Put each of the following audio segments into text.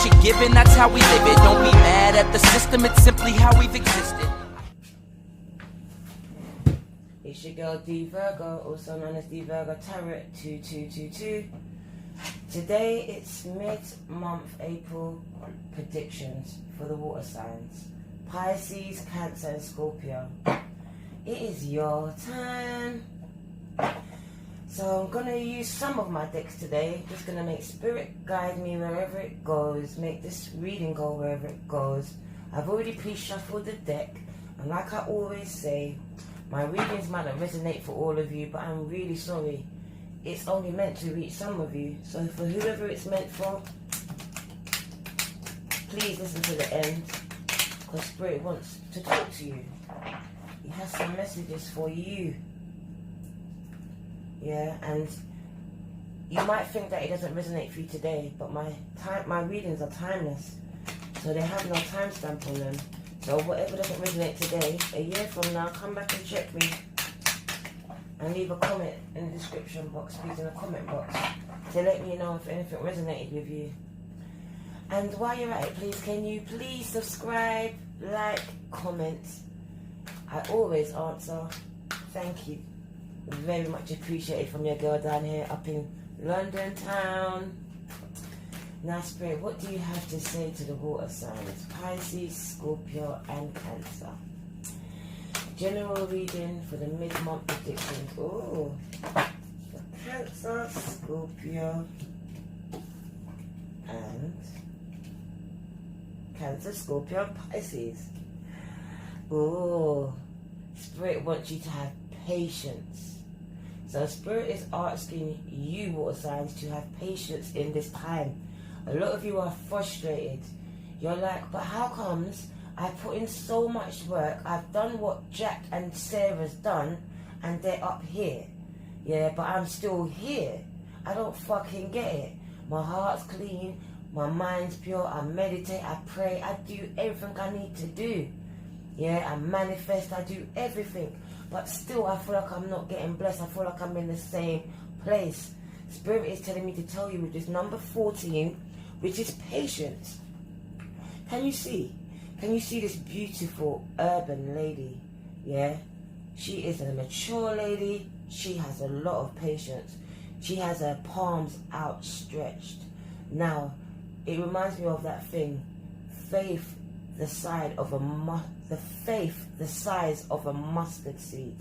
what you're given, that's how we live it. Don't be mad at the system, it's simply how we've existed. It's your girl D Virgo, also known as D Virgo Tarot 2222. Today it's mid-month April predictions for the water signs. Pisces, Cancer and Scorpio. It is your time. So I'm going to use some of my decks today. Just going to make spirit guide me wherever it goes. Make this reading go wherever it goes. I've already pre-shuffled the deck. And like I always say, my readings might not resonate for all of you, but I'm really sorry. It's only meant to reach some of you. So for whoever it's meant for, please listen to the end. Because Spirit wants to talk to you. He has some messages for you. Yeah, and you might think that it doesn't resonate for you today, but my readings are timeless. So they have no timestamp on them. So whatever doesn't resonate today, a year from now, come back and check me. And leave a comment in the description box, please, in the comment box, to let me know if anything resonated with you. And while you're at it, please, can you please subscribe, like, comment. I always answer. Thank you. Very much appreciated from your girl down here up in London town. Now, Spirit, what do you have to say to the water signs? Pisces, Scorpio and Cancer. General reading for the mid-month predictions. Oh, Cancer, Scorpio and Cancer, Scorpio, Pisces. Oh, Spirit wants you to have patience. So Spirit is asking you, water signs, to have patience in this time. A lot of you are frustrated. You're like, but how comes I put in so much work, I've done what Jack and Sarah's done, and they're up here. Yeah, but I'm still here. I don't fucking get it. My heart's clean, my mind's pure, I meditate, I pray, I do everything I need to do. Yeah, I manifest, I do everything. But still, I feel like I'm not getting blessed. I feel like I'm in the same place. Spirit is telling me to tell you with this number 14, which is patience. Can you see? Can you see this beautiful urban lady? Yeah? She is a mature lady. She has a lot of patience. She has her palms outstretched. Now, it reminds me of that thing. Faith the size of a mustard seed.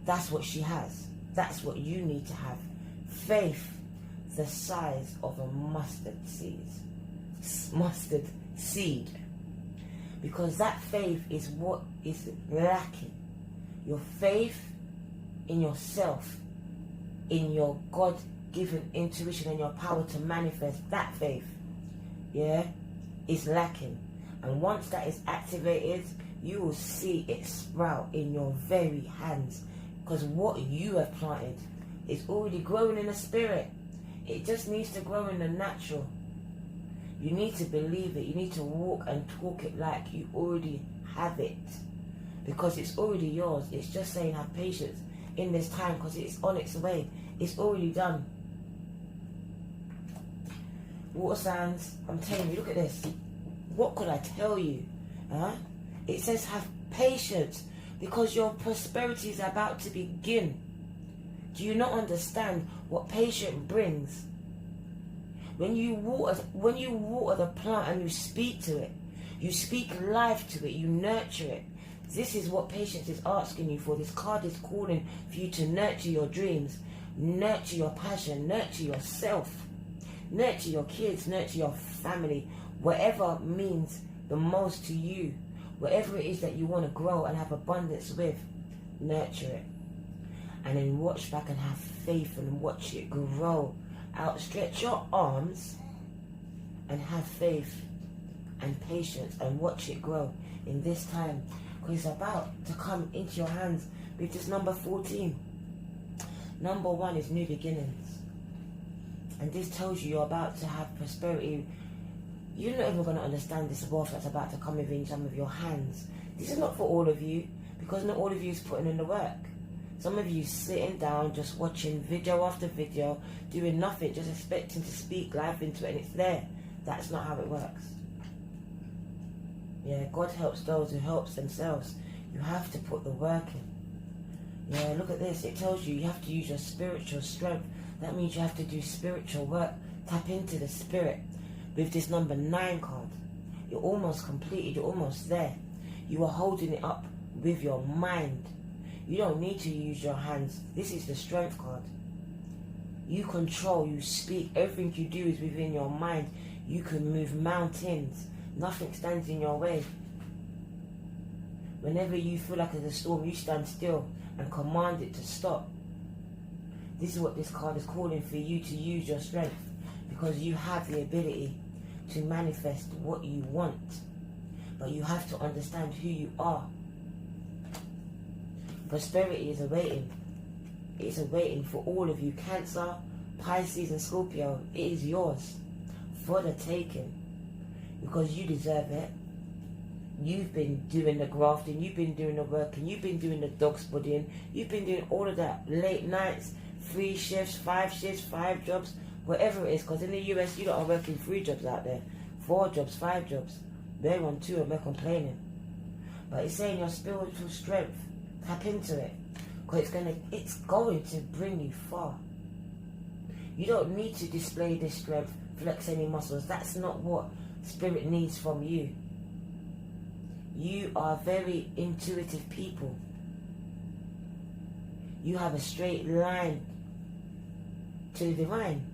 That's what she has. That's what you need to have. Faith the size of a mustard seed. Because that faith is what is lacking. Your faith in yourself, in your God-given intuition and your power to manifest, that faith, yeah, is lacking. And once that is activated, you will see it sprout in your very hands. Because what you have planted is already growing in the spirit. It just needs to grow in the natural. You need to believe it. You need to walk and talk it like you already have it. Because it's already yours. It's just saying have patience in this time because it's on its way. It's already done. Water signs, I'm telling you, look at this. What could I tell you? It says have patience because your prosperity is about to begin. Do you not understand what patience brings? When you water the plant and you speak to it, you speak life to it, you nurture it. This is what patience is asking you for. This card is calling for you to nurture your dreams, nurture your passion, nurture yourself, nurture your kids, nurture your family, whatever means the most to you, whatever it is that you want to grow and have abundance with, nurture it. And then watch back and have faith and watch it grow. Outstretch your arms and have faith and patience and watch it grow in this time. Because it's about to come into your hands with this number 14. Number 1 is new beginnings. And this tells you you're about to have prosperity. You're not even going to understand this wealth that's about to come within some of your hands. This is not for all of you, because not all of you is putting in the work. Some of you sitting down, just watching video after video, doing nothing, just expecting to speak life into it, and it's there. That's not how it works. Yeah, God helps those who helps themselves. You have to put the work in. Yeah, look at this. It tells you have to use your spiritual strength. That means you have to do spiritual work. Tap into the spirit. With this number 9 card, you're almost completed. You're almost there. You are holding it up with your mind. You don't need to use your hands. This is the strength card. You control, you speak. Everything you do is within your mind. You can move mountains. Nothing stands in your way. Whenever you feel like there's a storm, you stand still and command it to stop. This is what this card is calling for you to use your strength, because you have the ability to manifest what you want. But you have to understand who you are. Prosperity is awaiting. It's awaiting for all of you. Cancer, Pisces and Scorpio. It is yours for the taking, because you deserve it. You've been doing the grafting, you've been doing the working, you've been doing the dog spotting, you've been doing all of that. Late nights, 3 shifts, 5 jobs, whatever it is. Because in the US, you lot are working 3 jobs out there, 4 jobs, 5 jobs. They're on 2 and they're complaining. But it's saying your spiritual strength, tap into it, because it's going to bring you far. You don't need to display this strength, flex any muscles. That's not what spirit needs from you. You are very intuitive people. You have a straight line to the divine.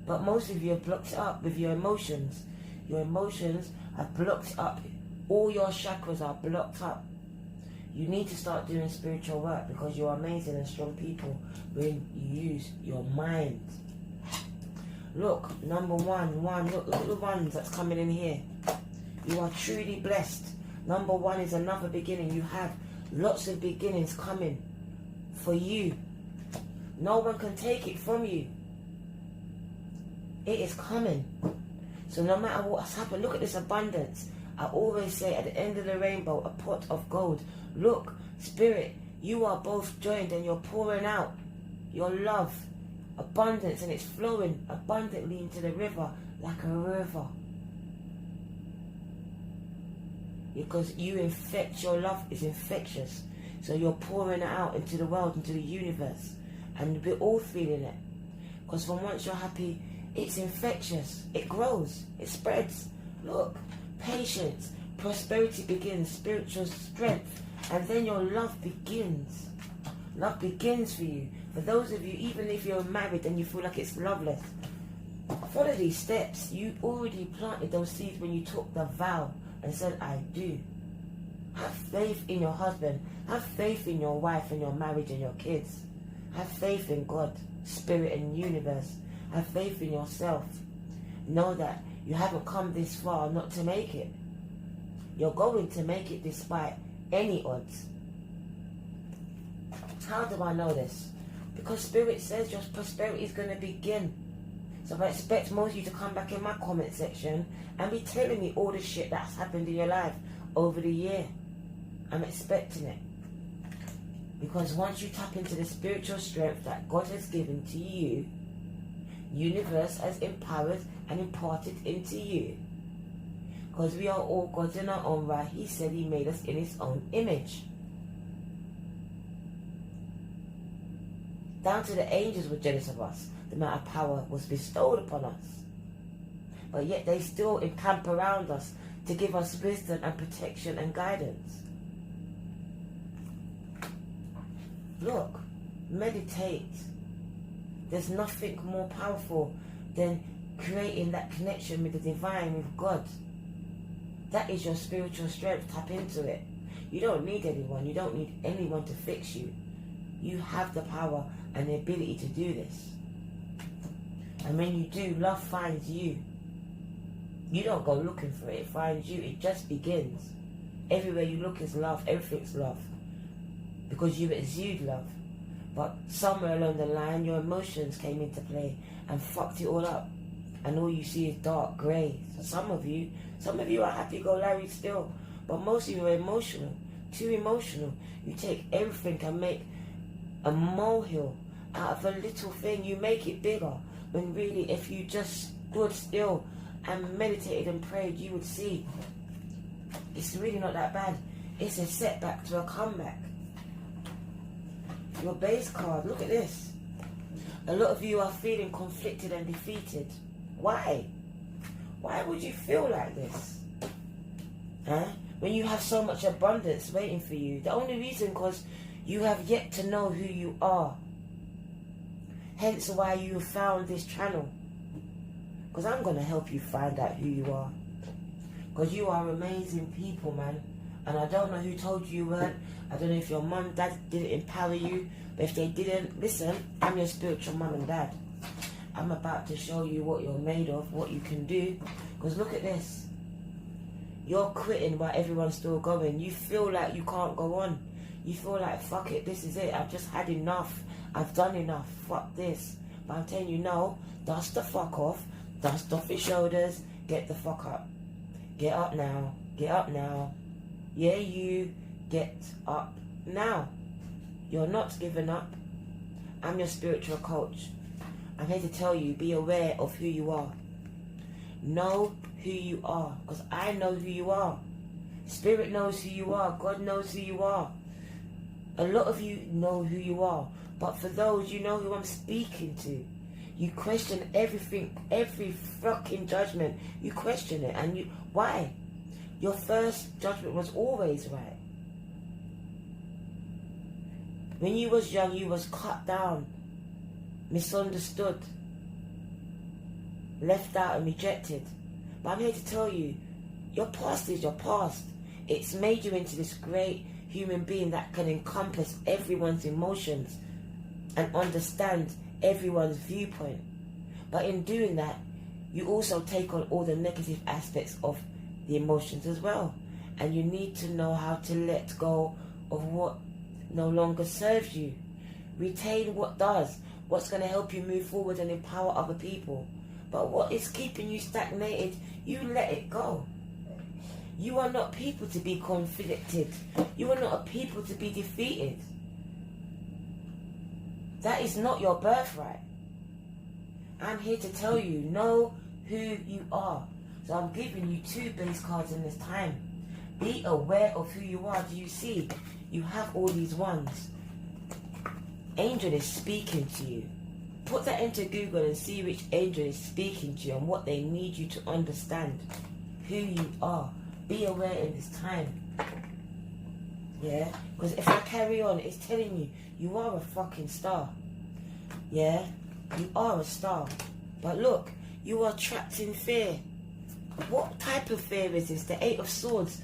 But most of you are blocked up with your emotions. Your emotions are blocked up. All your chakras are blocked up. You need to start doing spiritual work, because you're amazing and strong people when you use your mind. Look, number 1, look at the ones that's coming in here. You are truly blessed. Number 1 is another beginning. You have lots of beginnings coming for you. No one can take it from you. It is coming. So no matter what's happened, look at this abundance. I always say at the end of the rainbow, a pot of gold. Look, spirit, you are both joined and you're pouring out your love, abundance, and it's flowing abundantly into the river like a river. Because you infect, your love is infectious. So you're pouring it out into the world, into the universe. And we're all feeling it. Because from once you're happy, it's infectious. It grows. It spreads. Look, patience, prosperity begins, spiritual strength. And then your love begins. Love begins for you. For those of you, even if you're married and you feel like it's loveless, follow these steps. You already planted those seeds when you took the vow and said, I do. Have faith in your husband. Have faith in your wife and your marriage and your kids. Have faith in God, spirit and universe. Have faith in yourself. Know that you haven't come this far not to make it. You're going to make it despite any odds. How do I know this? Because spirit says your prosperity is going to begin. So I expect most of you to come back in my comment section and be telling me all the shit that's happened in your life over the year. I'm expecting it. Because once you tap into the spiritual strength that God has given to you, universe has empowered and imparted into you. Because we are all gods in our own right. He said he made us in his own image. Down to the angels were jealous of us. The amount of power was bestowed upon us. But yet they still encamp around us to give us wisdom and protection and guidance. Look, meditate. There's nothing more powerful than creating that connection with the divine, with God. That is your spiritual strength. Tap into it. You don't need anyone. You don't need anyone to fix you. You have the power and the ability to do this. And when you do, love finds you. You don't go looking for it. It finds you. It just begins. Everywhere you look is love. Everything's love. Because you exude love. But somewhere along the line, your emotions came into play and fucked it all up. And all you see is dark grey. So some of you are happy-go-lucky still. But most of you are emotional. Too emotional. You take everything and make a molehill out of a little thing. You make it bigger. When really, if you just stood still and meditated and prayed, you would see it's really not that bad. It's a setback to a comeback. Your base card, look at this. A lot of you are feeling conflicted and defeated. Why? Why would you feel like this? Huh? When you have so much abundance waiting for you. The only reason because you have yet to know who you are. Hence why you found this channel. Because I'm going to help you find out who you are. Because you are amazing people, man. And I don't know who told you weren't. I don't know if your mum, dad didn't empower you. But if they didn't, listen, I'm your spiritual mum and dad. I'm about to show you what you're made of, what you can do. Because look at this. You're quitting while everyone's still going. You feel like you can't go on. You feel like, fuck it, this is it. I've just had enough. I've done enough. Fuck this. But I'm telling you, no, dust the fuck off. Dust off your shoulders. Get the fuck up. Get up now. Get up now. Yeah, you get up now. You're not giving up. I'm your spiritual coach. I'm here to tell you, be aware of who you are. Know who you are. Because I know who you are. Spirit knows who you are. God knows who you are. A lot of you know who you are. But for those, you know who I'm speaking to. You question everything, every fucking judgment. You question it. And you, why? Your first judgment was always right. When you was young, you was cut down, misunderstood, left out and rejected. But I'm here to tell you, your past is your past. It's made you into this great human being that can encompass everyone's emotions and understand everyone's viewpoint. But in doing that, you also take on all the negative aspects of the emotions as well. And you need to know how to let go of what no longer serves you. Retain what does, what's going to help you move forward and empower other people. But what is keeping you stagnated, you let it go. You are not people to be conflicted. You are not a people to be defeated. That is not your birthright. I'm here to tell you, know who you are. So I'm giving you 2 base cards in this time. Be aware of who you are. Do you see? You have all these ones. Angel is speaking to you. Put that into Google and see which angel is speaking to you and what they need you to understand. Who you are. Be aware in this time. Yeah? Because if I carry on, it's telling you, you are a fucking star. Yeah? You are a star. But look, you are trapped in fear. What type of fear is this? The 8 of Swords.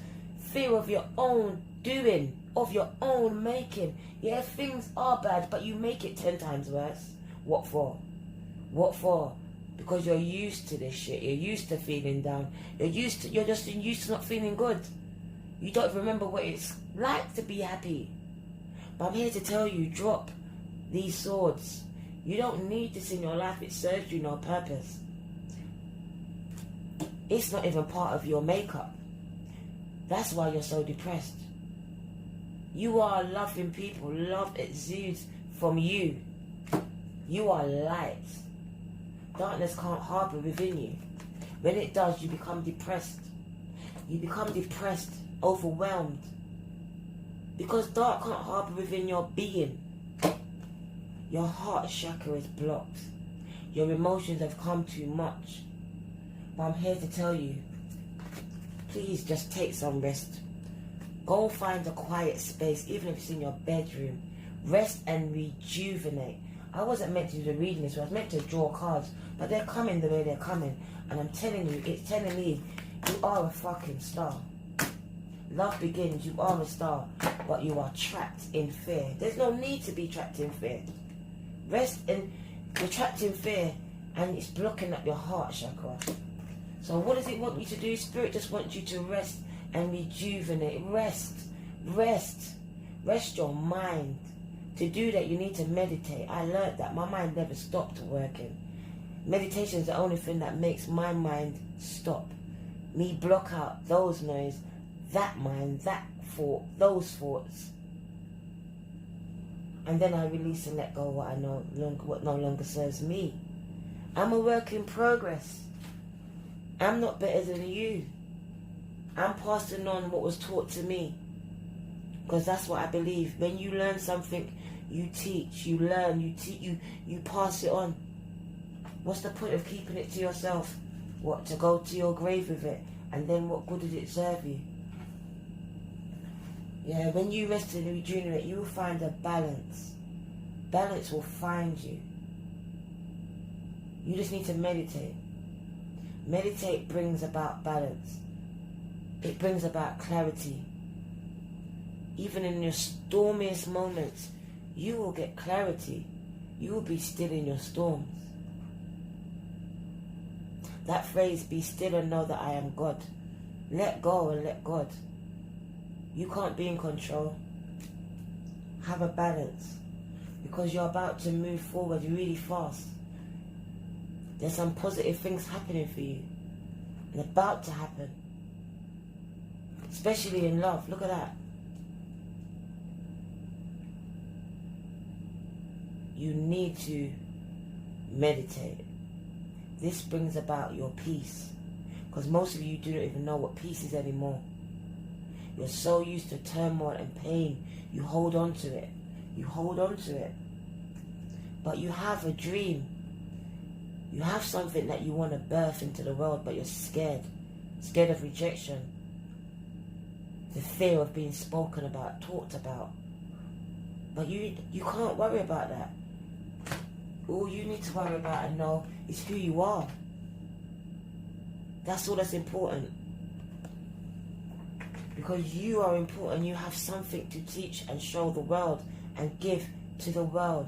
Fear of your own doing. Of your own making. Yeah, things are bad, but you make it 10 times worse. What for? What for? Because you're used to this shit. You're used to feeling down. You're just used to not feeling good. You don't remember what it's like to be happy. But I'm here to tell you, drop these swords. You don't need this in your life. It serves you no purpose. It's not even part of your makeup. That's why you're so depressed. You are loving people. Love exudes from you. You are light. Darkness can't harbour within you. When it does, you become depressed. You become depressed, overwhelmed. Because dark can't harbour within your being. Your heart chakra is blocked. Your emotions have come too much. But I'm here to tell you, please just take some rest. Go find a quiet space, even if it's in your bedroom. Rest and rejuvenate. I wasn't meant to do the reading this way. I was meant to draw cards. But they're coming the way they're coming. And I'm telling you, it's telling me, you are a fucking star. Love begins, you are a star. But you are trapped in fear. There's no need to be trapped in fear. Rest in, you're trapped in fear. And it's blocking up your heart chakra. So what does it want you to do? Spirit just wants you to rest and rejuvenate. Rest. Rest. Rest your mind. To do that, you need to meditate. I learned that. My mind never stopped working. Meditation is the only thing that makes my mind stop. Me block out those noise, that mind, that thought, those thoughts. And then I release and let go of what I know, what no longer serves me. I'm a work in progress. I'm not better than you. I'm passing on what was taught to me. Because that's what I believe. When you learn something, you teach, you learn, you pass it on. What's the point of keeping it to yourself? What, to go to your grave with it? And then what good did it serve you? Yeah, when you rest and regenerate, you will find a balance. Balance will find you. You just need to meditate. Meditate brings about balance. It brings about clarity. Even in your stormiest moments, you will get clarity. You will be still in your storms. That phrase, be still and know that I am God. Let go and let God. You can't be in control. Have a balance. Because you're about to move forward really fast. There's some positive things happening for you. And about to happen. Especially in love. Look at that. You need to meditate. This brings about your peace. Because most of you do not even know what peace is anymore. You're so used to turmoil and pain. You hold on to it. You hold on to it. But you have a dream. You have something that you want to birth into the world, but you're scared. Scared of rejection. The fear of being spoken about, talked about. But you can't worry about that. All you need to worry about and know is who you are. That's all that's important. Because you are important. You have something to teach and show the world and give to the world.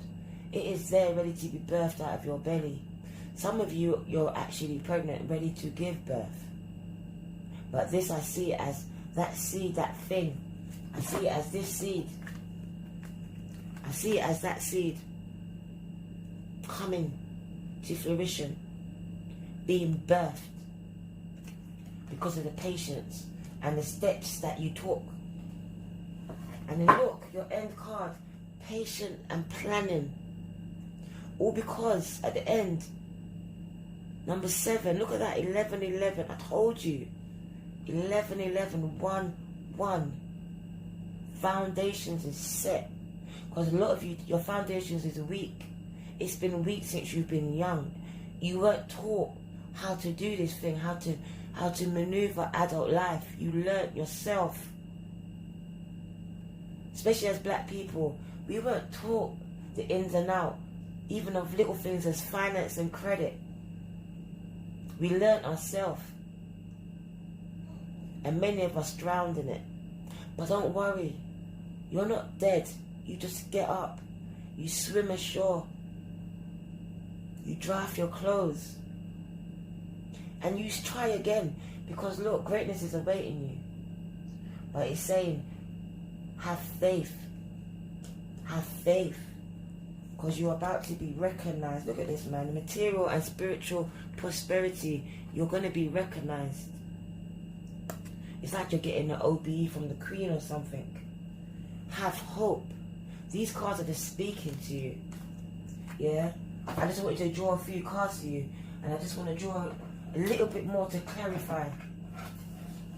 It is there ready to be birthed out of your belly. Some of you, you're actually pregnant, ready to give birth. But this I see as that seed, that thing. I see it as this seed. I see it as that seed coming to fruition, being birthed because of the patience and the steps that you took. And then look, your end card, patient and planning. All because at the end, number 7, look at that, 11-11. I told you, 11-11, 1-1. Foundations is set. Because a lot of you, your foundations is weak. It's been weak since you've been young. You weren't taught how to do this thing, how to maneuver adult life. You learnt yourself. Especially as black people, we weren't taught the ins and outs, even of little things as finance and credit. We learnt ourselves. And many of us drowned in it. But don't worry. You're not dead. You just get up. You swim ashore. You dry off your clothes. And you try again. Because look, greatness is awaiting you. But it's saying, have faith. Have faith. Because you're about to be recognized. Look at this, man. Material and spiritual prosperity. You're going to be recognized. It's like you're getting an OBE from the Queen or something. Have hope. These cards are just speaking to you. Yeah? I just want you to draw a few cards to you. And I just want to draw a little bit more to clarify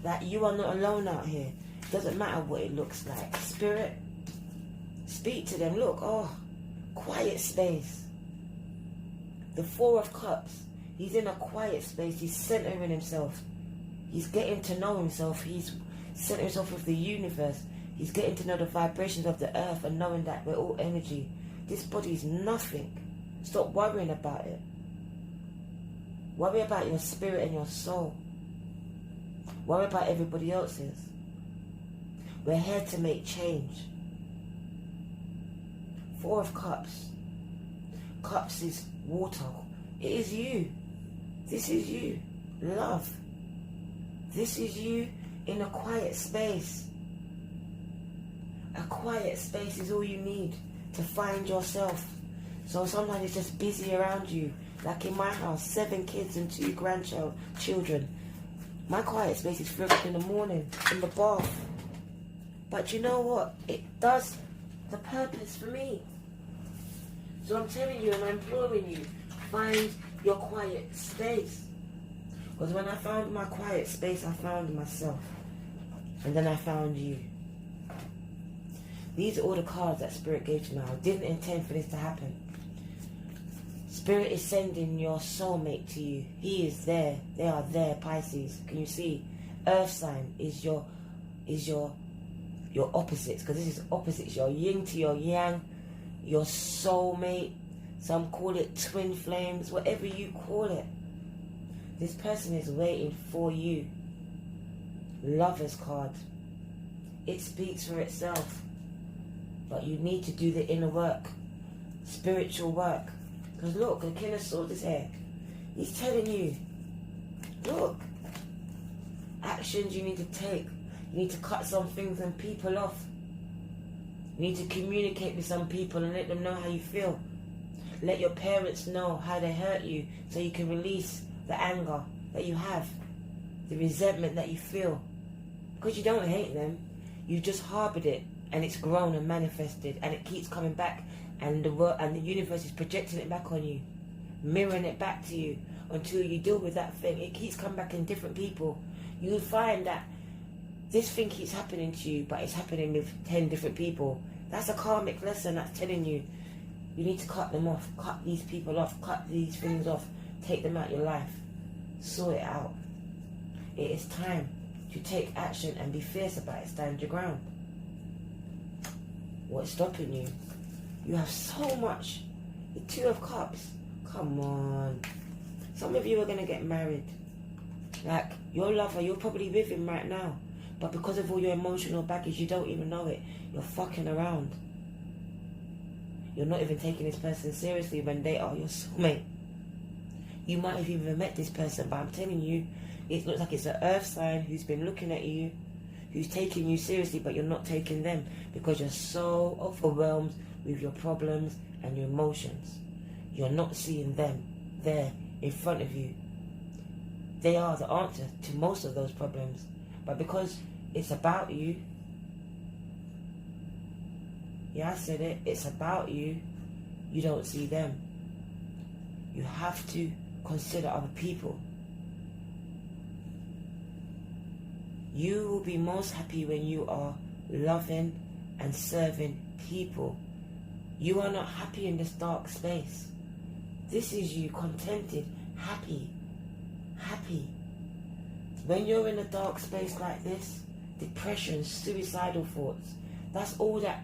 that you are not alone out here. It doesn't matter what it looks like. Spirit, speak to them. Look, oh, quiet space. The 4 of Cups. He's in a quiet space. He's centering himself. He's getting to know himself. He's centering himself with the universe. He's getting to know the vibrations of the earth and knowing that we're all energy. This body is nothing. Stop worrying about it. Worry about your spirit and your soul. Worry about everybody else's. We're here to make change. 4 of Cups. Cups is water. It is you. This is you. Love. This is you in a quiet space. A quiet space is all you need to find yourself. So sometimes it's just busy around you. Like in my house, 7 kids and 2 grandchildren. My quiet space is 3 o'clock in the morning, in the bath. But you know what? It does the purpose for me. So I'm telling you and I'm imploring you, find your quiet space. Because when I found my quiet space, I found myself. And then I found you. These are all the cards that Spirit gave to me. I didn't intend for this to happen. Spirit is sending your soulmate to you. He is there. They are there, Pisces. Can you see? Earth sign is your opposites. Because this is opposites. Your yin to your yang. Your soulmate. Some call it twin flames. Whatever you call it. This person is waiting for you. Lover's card. It speaks for itself. But you need to do the inner work. Spiritual work. Because look, the King of Swords is here. He's telling you, look, actions you need to take. You need to cut some things and people off. You need to communicate with some people and let them know how you feel. Let your parents know how they hurt you so you can release the anger that you have, the resentment that you feel. Because you don't hate them, you just harbored it and it's grown and manifested and it keeps coming back. And the world and the universe is projecting it back on you, mirroring it back to you until you deal with that thing. It keeps coming back in different people. You'll find that this thing keeps happening to you, but it's happening with 10 different people. That's a karmic lesson that's telling you, you need to cut them off, cut these people off, cut these things off, take them out of your life, sort it out. It is time to take action and be fierce about it, stand your ground. What's stopping you? You have so much. The Two of Cups. Come on. Some of you are going to get married. Like, your lover, you're probably with him right now. But because of all your emotional baggage, you don't even know it. You're fucking around. You're not even taking this person seriously when they are your soulmate. You might have even met this person, but I'm telling you, it looks like it's an earth sign who's been looking at you, who's taking you seriously, but you're not taking them because you're so overwhelmed with your problems and your emotions. You're not seeing them there in front of you. They are the answer to most of those problems. But because it's about you, yeah, I said it, it's about you, you don't see them. You have to consider other people. You will be most happy when you are loving and serving people. You are not happy in this dark space. This is you contented, happy, happy. When you're in a dark space like this, depression, suicidal thoughts, that's all that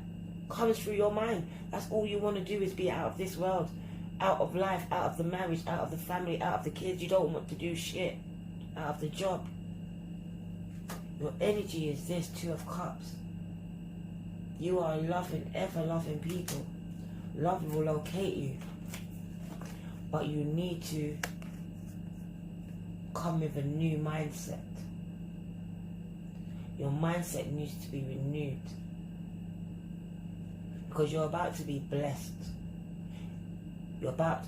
comes through your mind. That's all you want to do is be out of this world, out of life, out of the marriage, out of the family, out of the kids. You don't want to do shit, out of the job. Your energy is this Two of Cups. You are loving, ever loving people. Love will locate you. But you need to come with a new mindset. Your mindset needs to be renewed. Because you're about to be blessed. You're about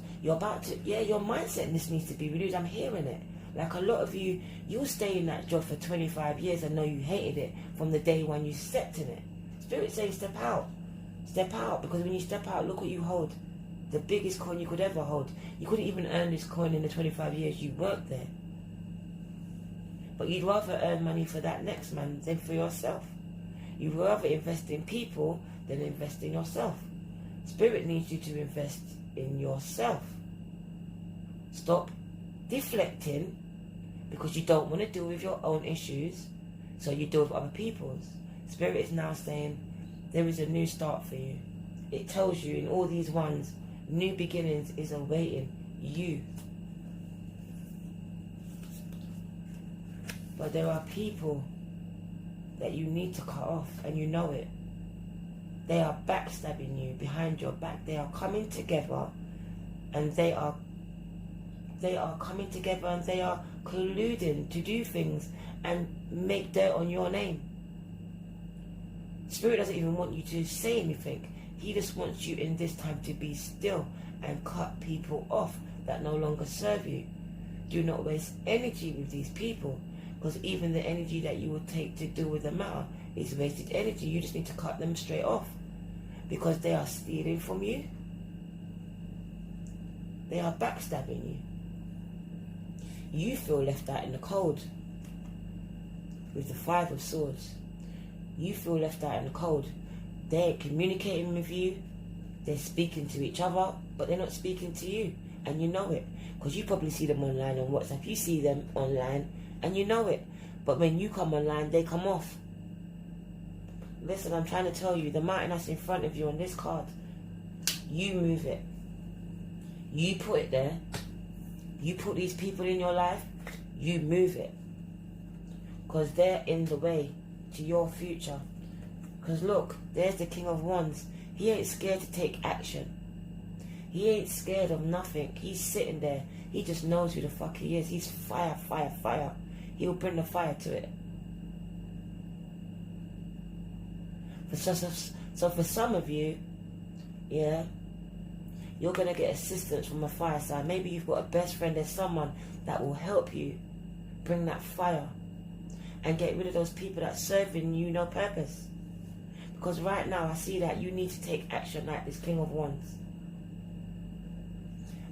to, your mindset needs to be renewed. I'm hearing it. Like a lot of you, you'll stay in that job for 25 years and know you hated it from the day when you stepped in it. Spirit saying step out. Step out, because when you step out, look what you hold. The biggest coin you could ever hold. You couldn't even earn this coin in the 25 years you worked there. But you'd rather earn money for that next man than for yourself. You'd rather invest in people than invest in yourself. Spirit needs you to invest in yourself. Stop deflecting because you don't want to deal with your own issues, so you deal with other people's. Spirit is now saying there is a new start for you. It tells you in all these ones, new beginnings is awaiting you. But there are people that you need to cut off, and you know it. They are backstabbing you behind your back. They are coming together, and they are coming together, and they are colluding to do things and make dirt on your name. Spirit doesn't even want you to say anything. He just wants you in this time to be still and cut people off that no longer serve you. Do not waste energy with these people, because even the energy that you will take to deal with the matter is wasted energy. You just need to cut them straight off, because they are stealing from you. They are backstabbing you. You feel left out in the cold with the 5 of Swords. You feel left out in the cold. They're communicating with you. They're speaking to each other, but they're not speaking to you. And you know it. Because you probably see them online on WhatsApp. You see them online and you know it. But when you come online, they come off. Listen, I'm trying to tell you, the mountain that's in front of you on this card, you move it. You put it there. You put these people in your life, you move it. Because they're in the way to your future. Because look, there's the King of Wands. He ain't scared to take action. He ain't scared of nothing. He's sitting there. He just knows who the fuck he is. He's fire, fire, fire. He'll bring the fire to it. So for some of you, yeah, you're going to get assistance from a fire side. Maybe you've got a best friend. There's someone that will help you bring that fire and get rid of those people that serving you no purpose. Because right now I see that you need to take action like this King of Wands.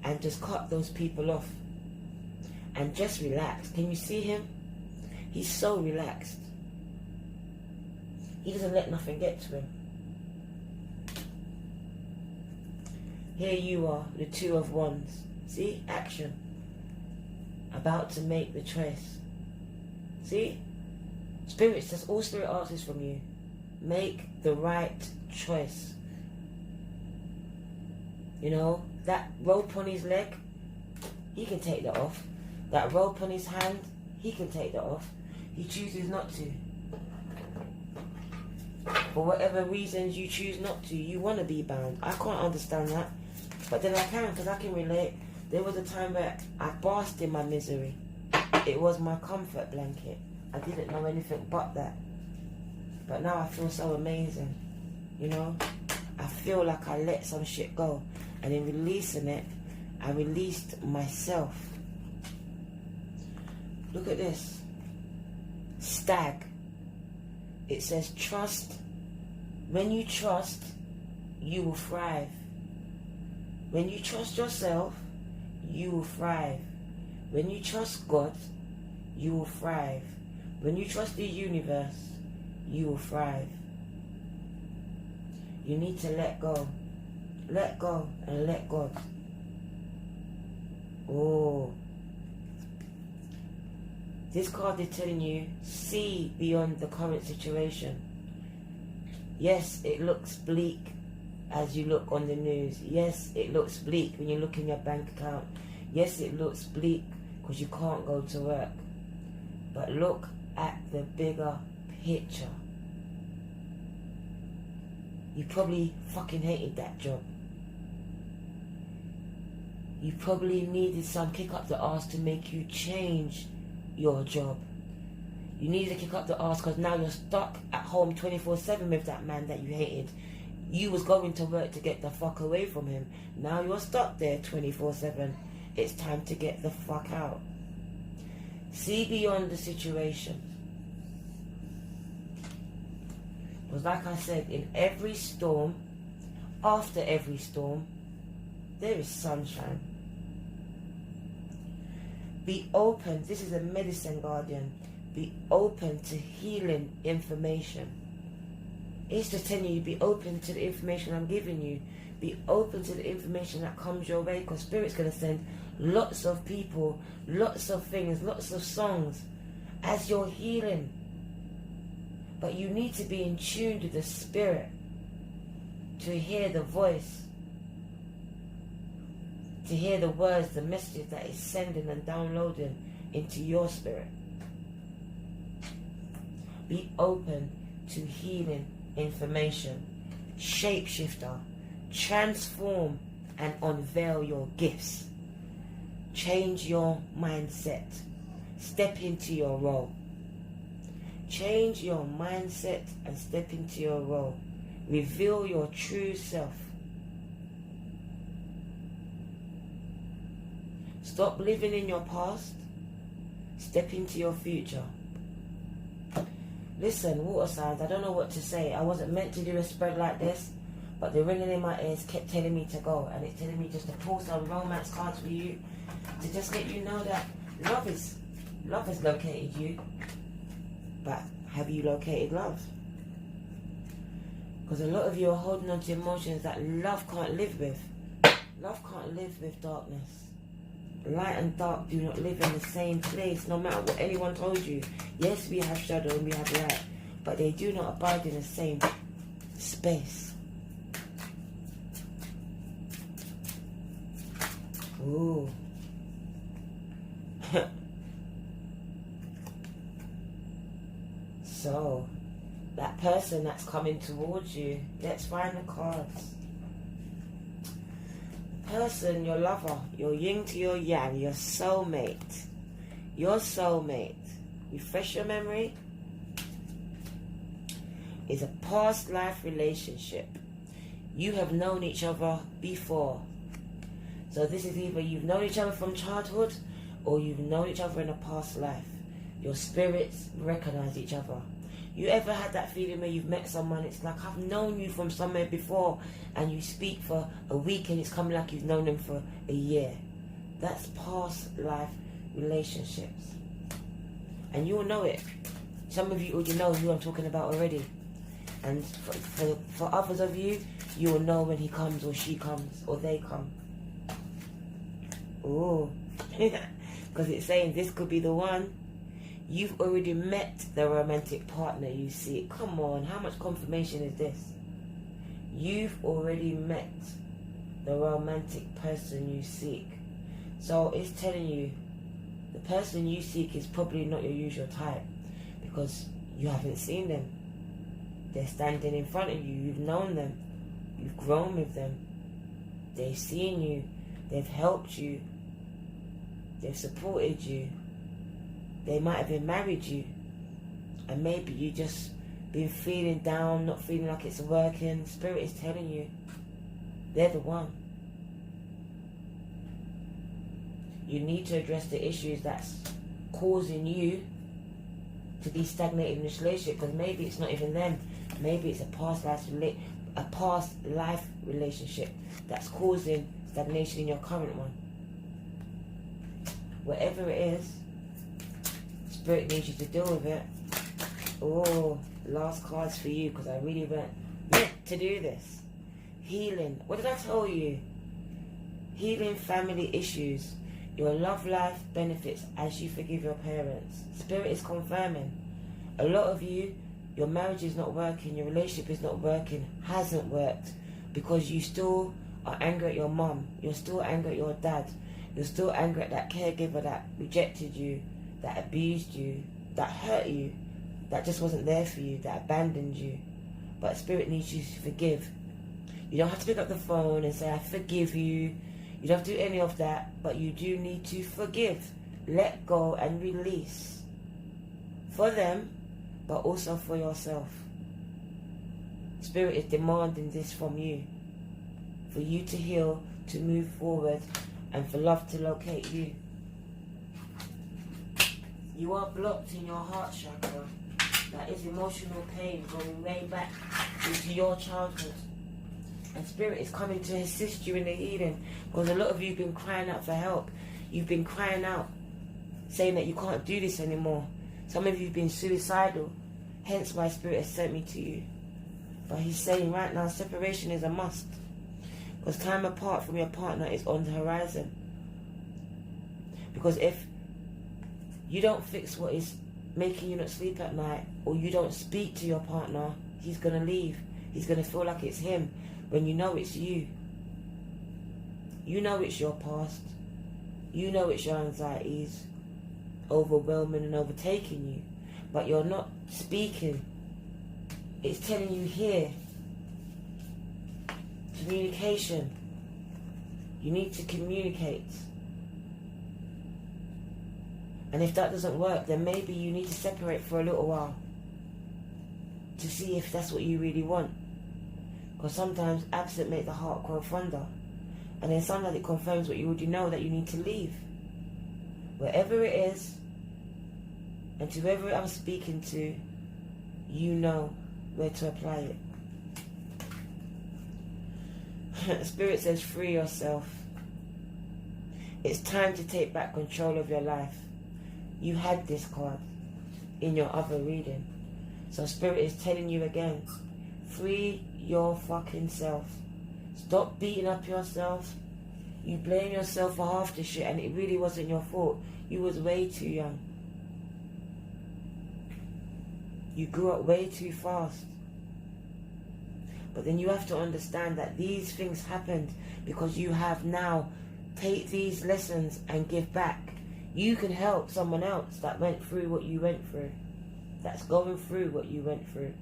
And just cut those people off. And just relax. Can you see him? He's so relaxed. He doesn't let nothing get to him. Here you are, the 2 of Wands. See? Action. About to make the choice. See? Spirits, that's all Spirit asks from you. Make the right choice. You know, that rope on his leg, he can take that off. That rope on his hand, he can take that off. He chooses not to. For whatever reasons you choose not to, you want to be bound. I can't understand that. But then I can, because I can relate. There was a time where I basked in my misery. It was my comfort blanket. I didn't know anything but that. But now I feel so amazing. You know? I feel like I let some shit go. And in releasing it, I released myself. Look at this. Stag. It says trust. When you trust, you will thrive. When you trust yourself, you will thrive. When you trust God, you will thrive. When you trust the universe, you will thrive. You need to let go. Let go and let God. Oh. This card is telling you, see beyond the current situation. Yes, it looks bleak as you look on the news. Yes, it looks bleak when you look in your bank account. Yes, it looks bleak because you can't go to work. But look at the bigger picture. You probably fucking hated that job. You probably needed some kick up the arse to make you change your job. You needed a kick up the arse because now you're stuck at home 24/7 with that man that you hated. You was going to work to get the fuck away from him. Now you're stuck there 24/7. It's time to get the fuck out. See beyond the situation. Because like I said, in every storm, after every storm, there is sunshine. Be open. This is a medicine guardian. Be open to healing information. It's just telling you, be open to the information I'm giving you. Be open to the information that comes your way, because Spirit's going to send lots of people, lots of things, lots of songs as you're healing. But you need to be in tune to the Spirit to hear the voice, to hear the words, the messages that it's sending and downloading into your spirit. Be open to healing information. Shapeshifter. Transform and unveil your gifts. Change your mindset. Step into your role. Change your mindset and step into your role. Reveal your true self. Stop living in your past. Step into your future. Listen, water signs, I don't know what to say. I wasn't meant to do a spread like this, but the ringing in my ears kept telling me to go, and it's telling me just to pull some romance cards for you, to just let you know that love has located you, but have you located love? Because a lot of you are holding on to emotions that love can't live with. Love can't live with darkness. Light and dark do not live in the same place, no matter what anyone told you. Yes, we have shadow and we have light, but they do not abide in the same space. Ooh. So, that person that's coming towards you, let's find the cards. Person, your lover, your yin to your yang, your soulmate. Your soulmate. Refresh your memory. Is a past life relationship. You have known each other before. So this is either you've known each other from childhood or you've known each other in a past life. Your spirits recognize each other. You ever had that feeling where you've met someone, it's like I've known you from somewhere before, and you speak for a week and it's coming like you've known them for a year? That's past life relationships. And you will know it. Some of you already know who I'm talking about already. And for others of you, you will know when he comes or she comes or they come. Ooh. Because it's saying this could be the one. You've already met the romantic partner you seek. Come on, how much confirmation is this? You've already met the romantic person you seek. So it's telling you the person you seek is probably not your usual type, because you haven't seen them. They're standing in front of you. You've known them. You've grown with them. They've seen you. They've helped you. They've supported you. They might have been married you, and maybe you just been feeling down, not feeling like it's working. Spirit is telling you they're the one. You need to address the issues that's causing you to be stagnated in this relationship, because maybe it's not even them. Maybe it's a past life relationship that's causing stagnation in your current one. Whatever it is, Spirit needs you to deal with it. Oh, last cards for you, because I really meant to do this. Healing. What did I tell you? Healing family issues. Your love life benefits as you forgive your parents. Spirit is confirming. A lot of you, your marriage is not working, your relationship is not working, hasn't worked, because you still are angry at your mum. You're still angry at your dad. You're still angry at that caregiver that rejected you, that abused you, that hurt you, that just wasn't there for you, that abandoned you. But Spirit needs you to forgive. You don't have to pick up the phone and say, I forgive you. You don't have to do any of that, but you do need to forgive. Let go and release. For them, but also for yourself. Spirit is demanding this from you. For you to heal, to move forward, and for love to locate you. You are blocked in your heart chakra. That is emotional pain going way back into your childhood. And Spirit is coming to assist you in the healing, because a lot of you have been crying out for help. You've been crying out, saying that you can't do this anymore. Some of you have been suicidal, hence why Spirit has sent me to you. But He's saying right now, separation is a must, because time apart from your partner is on the horizon. Because if you don't fix what is making you not sleep at night, or you don't speak to your partner, he's going to leave. He's going to feel like it's him, when you know it's you. You know it's your past. You know it's your anxieties overwhelming and overtaking you, but you're not speaking. It's telling you here. Communication. You need to communicate. And if that doesn't work, then maybe you need to separate for a little while to see if that's what you really want. Because sometimes absent make the heart grow fonder. And then sometimes it confirms what you already know, that you need to leave. Wherever it is, and to whoever I'm speaking to, you know where to apply it. Spirit says, free yourself. It's time to take back control of your life. You had this card in your other reading. So Spirit is telling you again, free your fucking self. Stop beating up yourself. You blame yourself for half the shit and it really wasn't your fault. You was way too young. You grew up way too fast. But then you have to understand that these things happened because you have now take these lessons and give back. You can help someone else that went through what you went through. That's going through what you went through.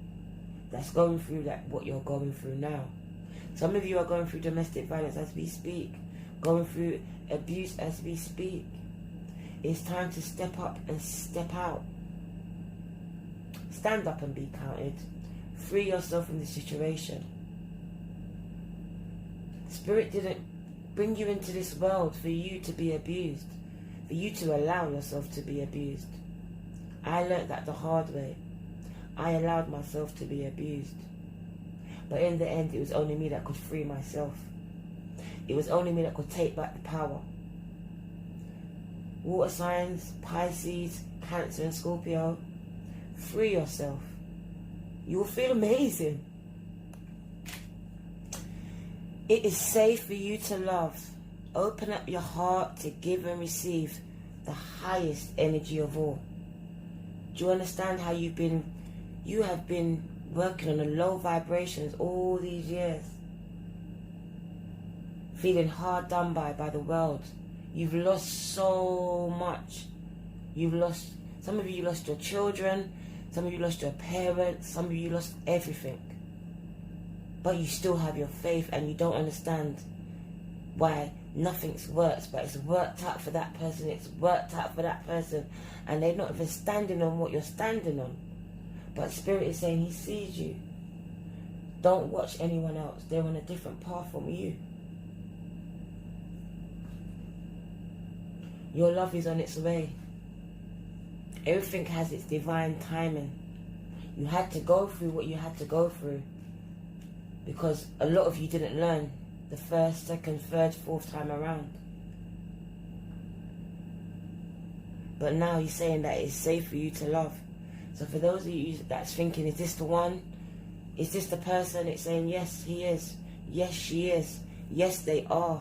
That's going through what you're going through now. Some of you are going through domestic violence as we speak. Going through abuse as we speak. It's time to step up and step out. Stand up and be counted. Free yourself from the situation. Spirit didn't bring you into this world for you to be abused. For you to allow yourself to be abused. I learnt that the hard way. I allowed myself to be abused. But in the end, it was only me that could free myself. It was only me that could take back the power. Water signs, Pisces, Cancer and Scorpio, free yourself. You will feel amazing. It is safe for you to love. Open up your heart to give and receive the highest energy of all. Do you understand how you have been working on the low vibrations all these years? Feeling hard done by the world. You've lost so much. Some of you lost your children, some of you lost your parents, some of you lost everything. But you still have your faith and you don't understand why nothing's worked, but it's worked out for that person, it's worked out for that person, and they're not even standing on what you're standing on. But Spirit is saying He sees you. Don't watch anyone else. They're on a different path from you. Your love is on its way. Everything has its divine timing. You had to go through what you had to go through because a lot of you didn't learn the first, second, third, fourth time around. But now He's saying that it's safe for you to love. So for those of you that's thinking, is this the one? Is this the person? It's saying, yes, he is. Yes, she is. Yes, they are.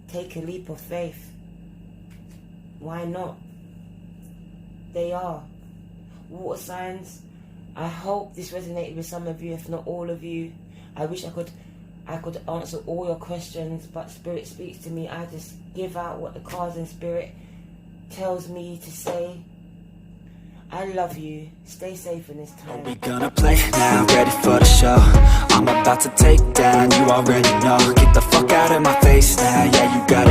Take a leap of faith. Why not? They are. Water signs, I hope this resonated with some of you, if not all of you. I wish I could answer all your questions, but Spirit speaks to me. I just give out what the cards and Spirit tells me to say. I love you. Stay safe in this time. We gonna play now, ready for the show. I'm about to take down, you already know. Get the fuck out of my face now, yeah, you got it.